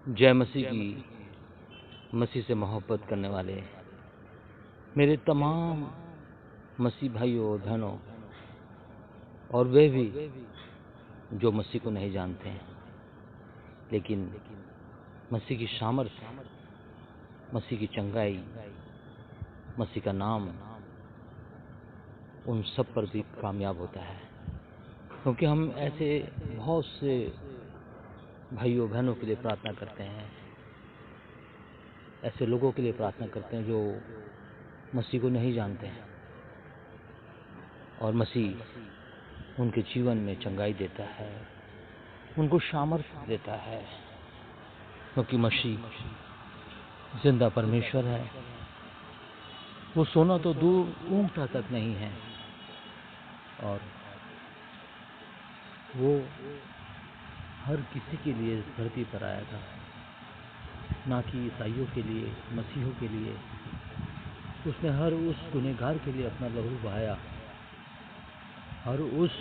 जय मसीह की। मसीह से मोहब्बत करने वाले मेरे तमाम मसीह भाइयों और बहनों, और वे भी जो मसीह को नहीं जानते हैं, लेकिन मसीह की सामर्थ, मसीह की चंगाई, मसीह का नाम उन सब पर भी कामयाब होता है। क्योंकि हम ऐसे बहुत से भाइयों बहनों के लिए प्रार्थना करते हैं, ऐसे लोगों के लिए प्रार्थना करते हैं जो मसीह को नहीं जानते हैं, और मसीह उनके जीवन में चंगाई देता है, उनको सामर्थ्य देता है। क्योंकि मसीह जिंदा परमेश्वर है। वो सोना तो दूर, ऊँघता तक नहीं है, और वो हर किसी के लिए इस धरती पर आया था, ना कि ईसाइयों के लिए, मसीहों के लिए। उसने हर उस गुनहगार के लिए अपना लहू बहाया, हर उस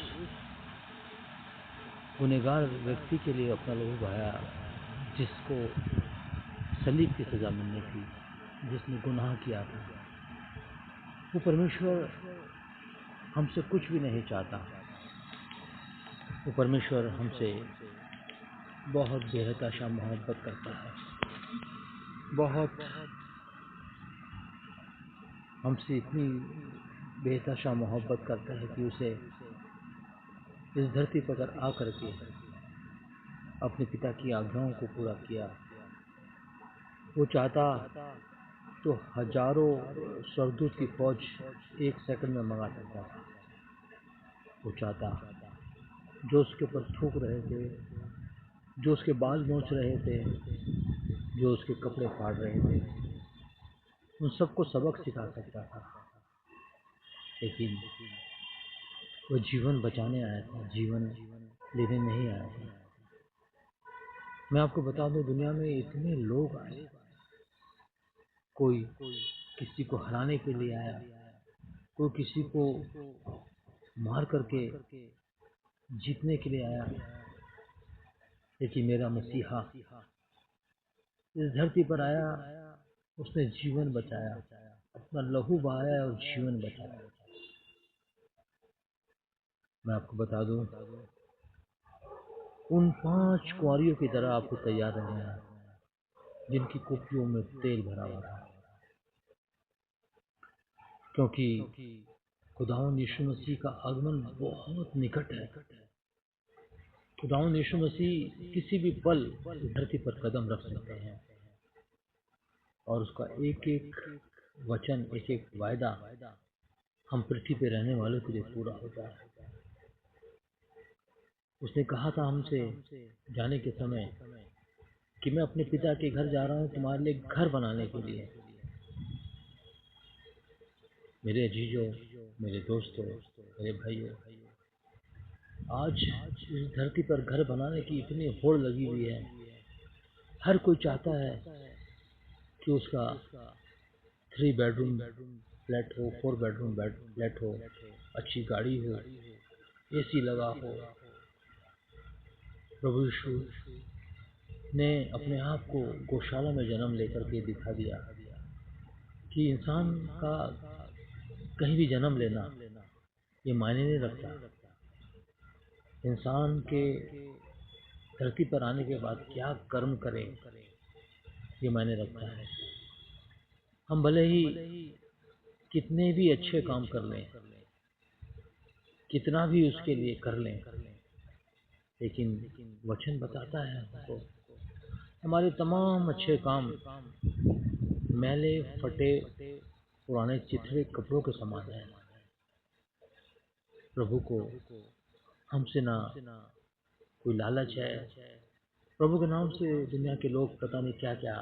गुनहगार व्यक्ति के लिए अपना लहू बहाया जिसको सलीब की सजा मिलनी थी, जिसने गुनाह किया था। वो परमेश्वर हमसे कुछ भी नहीं चाहता। वो परमेश्वर हमसे बहुत बेहताशा मोहब्बत करता है, बहुत हमसे इतनी बेहताशा मोहब्बत करता है कि उसे इस धरती पर आकर के अपने पिता की आज्ञाओं को पूरा किया। वो चाहता तो हजारों स्वर्गदूत की फौज एक सेकंड में मंगा सकता था। वो चाहता जो उसके ऊपर थूक रहे थे, जो उसके बाल नोच रहे थे, जो उसके कपड़े फाड़ रहे थे, उन सबको सबक सिखा सकता था। लेकिन वो जीवन बचाने आया था, जीवन लेने नहीं आया था। मैं आपको बता दूं, दुनिया में इतने लोग आए, कोई किसी को हराने के लिए आया, कोई किसी को मार करके जीतने के लिए आया, लेकिन मेरा मसीहा इस धरती पर आया, उसने जीवन बचाया, अपना लहू बहाया और जीवन बचाया। मैं आपको बता दूं, उन 5 कुंवारियों की तरह आपको तैयार रहना है जिनकी कुप्पियों में तेल भरा हुआ था। क्योंकि खुदावंद यीशु मसीह का आगमन बहुत निकट है। खुदावंद यीशु मसीह किसी भी पल इस धरती पर कदम रख सकते हैं, और उसका एक एक वचन, एक एक वायदा हम पृथ्वी पे रहने वालों के लिए पूरा होता है। उसने कहा था हमसे जाने के समय कि मैं अपने पिता के घर जा रहा हूँ तुम्हारे लिए घर बनाने के लिए। मेरे अजीजों, मेरे दोस्तों, मेरे भाइयों, आज इस धरती पर घर बनाने की इतनी होड़ लगी हुई है। हर कोई चाहता है कि उसका 3 बेडरूम फ्लैट हो, 4 बेडरूम फ्लैट हो, अच्छी गाड़ी हो, एसी लगा हो। प्रभु यीशु ने अपने आप को गौशाला में जन्म लेकर के दिखा दिया कि इंसान का कहीं भी जन्म लेना ये मायने नहीं रखता। इंसान के धरती पर आने के बाद क्या कर्म करे ये मायने रखता है। हम भले ही कितने भी अच्छे काम कर लें, कितना भी उसके लिए कर लें, लेकिन वचन बताता है हमको हमारे तमाम अच्छे काम मैले फटे पुराने चिथड़े कपड़ों के समान है। प्रभु को हमसे ना कोई लालच है। प्रभु के नाम से दुनिया के लोग पता नहीं क्या क्या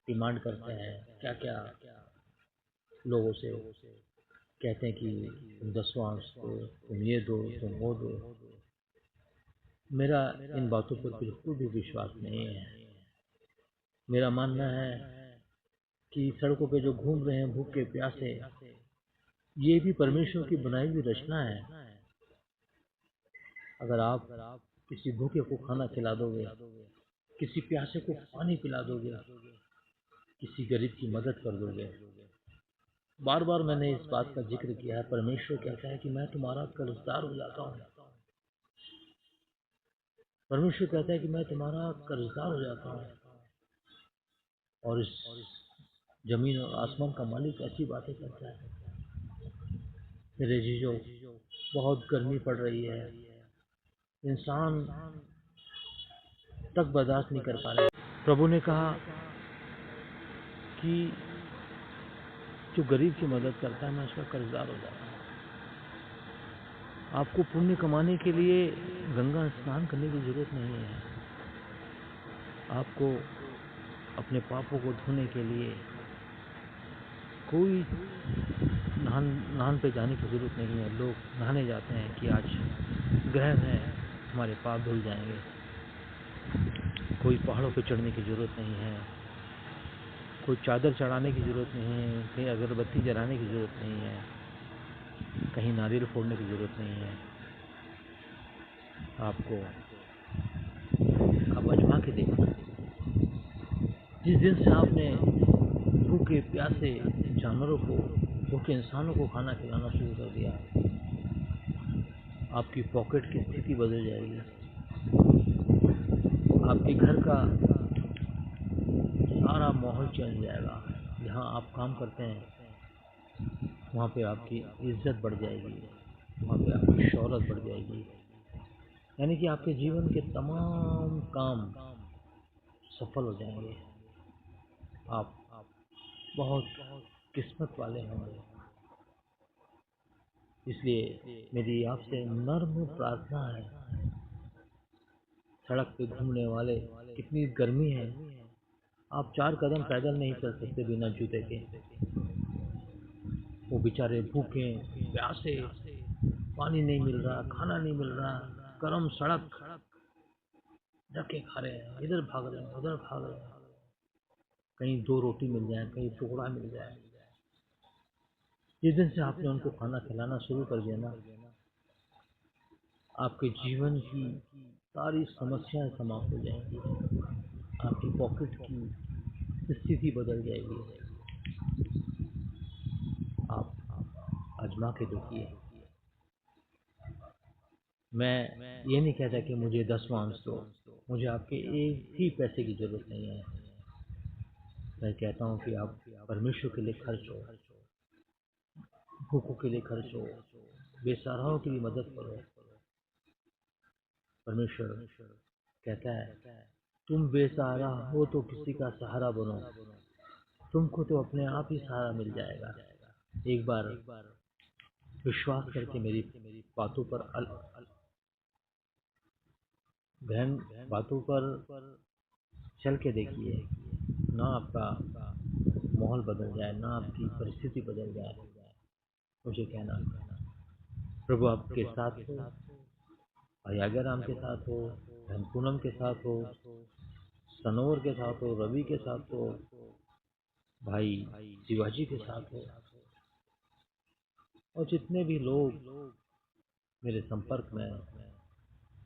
डिमांड करते हैं, क्या क्या लोगों से कहते हैं कि तुम 10वां अंश दो, तुम ये दो, तुम वो दो। मेरा इन बातों पर बिल्कुल भी विश्वास नहीं है। मेरा मानना है कि सड़कों पे जो घूम रहे हैं भूखे प्यासे, ये भी परमेश्वर की बनाई हुई रचना है। अगर आप किसी भूखे को खाना खिला दोगे किसी प्यासे को पानी पिला दोगे, किसी गरीब की मदद कर दोगे। बार बार मैंने इस बात का जिक्र किया है, परमेश्वर कहता है कि मैं तुम्हारा कर्जदार हो जाता हूँ। परमेश्वर कहता है कि मैं तुम्हारा कर्जदार हो जाता हूँ। और इस जमीन और आसमान का मालिक ऐसी बातें करता है। मेरे जीजो, बहुत गर्मी पड़ रही है, इंसान तक बर्दाश्त नहीं कर पा रहे। प्रभु ने कहा कि जो गरीब की मदद करता है मैं उसका कर्जदार हो जाता हूँ। आपको पुण्य कमाने के लिए गंगा स्नान करने की जरूरत नहीं है। आपको अपने पापों को धोने के लिए कोई नहान पे जाने की जरूरत नहीं है। लोग नहाने जाते हैं कि आज ग्रहण है, हमारे पाप धुल जाएंगे। कोई पहाड़ों पे चढ़ने की जरूरत नहीं है, कोई चादर चढ़ाने की जरूरत नहीं है, कहीं अगरबत्ती जलाने की जरूरत नहीं है, कहीं नारियल फोड़ने की जरूरत नहीं है। आप आजमा के देखो। जिस दिन से आपने भूखे प्यासे जानवरों को, भूखे इंसानों को खाना खिलाना शुरू कर दिया, आपकी पॉकेट की स्थिति बदल जाएगी। आपके घर का सारा माहौल चेंज हो जाएगा। जहाँ आप काम करते हैं वहाँ पे आपकी इज्जत बढ़ जाएगी, वहाँ पे आपकी शोहरत बढ़ जाएगी। यानी कि आपके जीवन के तमाम काम सफल हो जाएंगे। आप बहुत किस्मत वाले होंगे। इसलिए मेरी आपसे नर्म प्रार्थना है, सड़क पे घूमने वाले, कितनी गर्मी है, आप 4 कदम पैदल नहीं चल सकते बिना जूते के। वो बेचारे भूखे प्यासे, पानी नहीं मिल रहा, खाना नहीं मिल रहा, गरम सड़क धक्के खा रहे हैं, इधर भाग रहे हैं, उधर भाग रहे हैं। कहीं 2 रोटी मिल जाए, कहीं टुकड़ा मिल जाए। जिस दिन से आपने उनको खाना खिलाना शुरू कर दिया ना, आपके जीवन की सारी समस्याएं समाप्त हो जाएंगी। आपकी पॉकेट की स्थिति बदल जाएगी। आप आजमा के देखिए। मैं ये नहीं कहता कि मुझे 10 मांस दो, मुझे आपके एक भी पैसे की जरूरत नहीं है। मैं कहता हूँ कि आप परमेश्वर के लिए खर्च हो, भूखों के लिए खर्च हो, बेसहाराओं की भी मदद करो। परमेश्वर कहता है तुम बेसहारा हो तो किसी का सहारा बनो, तुमको तो अपने आप ही सहारा मिल जाएगा। एक बार विश्वास करके मेरी बातों पर गहन बातों पर चल के देखिए, ना आपका माहौल बदल जाए, ना आपकी परिस्थिति बदल जाए। मुझे कहना, प्रभु आपके साथ हो, भाई आज्ञाराम के साथ हो, बहन पूनम के साथ हो, सनोवर के साथ हो, रवि के साथ हो, भाई शिवाजी के साथ हो, और जितने भी लोग मेरे संपर्क में,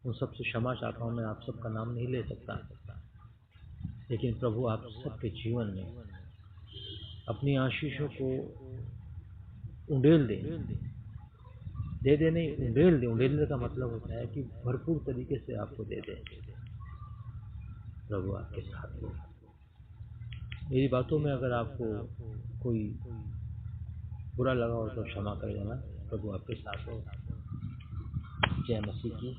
उन सबसे क्षमा चाहता हूँ। मैं आप सबका नाम नहीं ले सकता, लेकिन प्रभु आप सबके जीवन में अपनी आशीषों को उंडेल दे नहीं, उंडेल दे। उंडेलने का मतलब होता है कि भरपूर तरीके से आपको दे दे। प्रभु आपके साथ हो। मेरी बातों में अगर आपको कोई बुरा लगा हो तो क्षमा कर देना। प्रभु आपके साथ हो। जय मसीह की।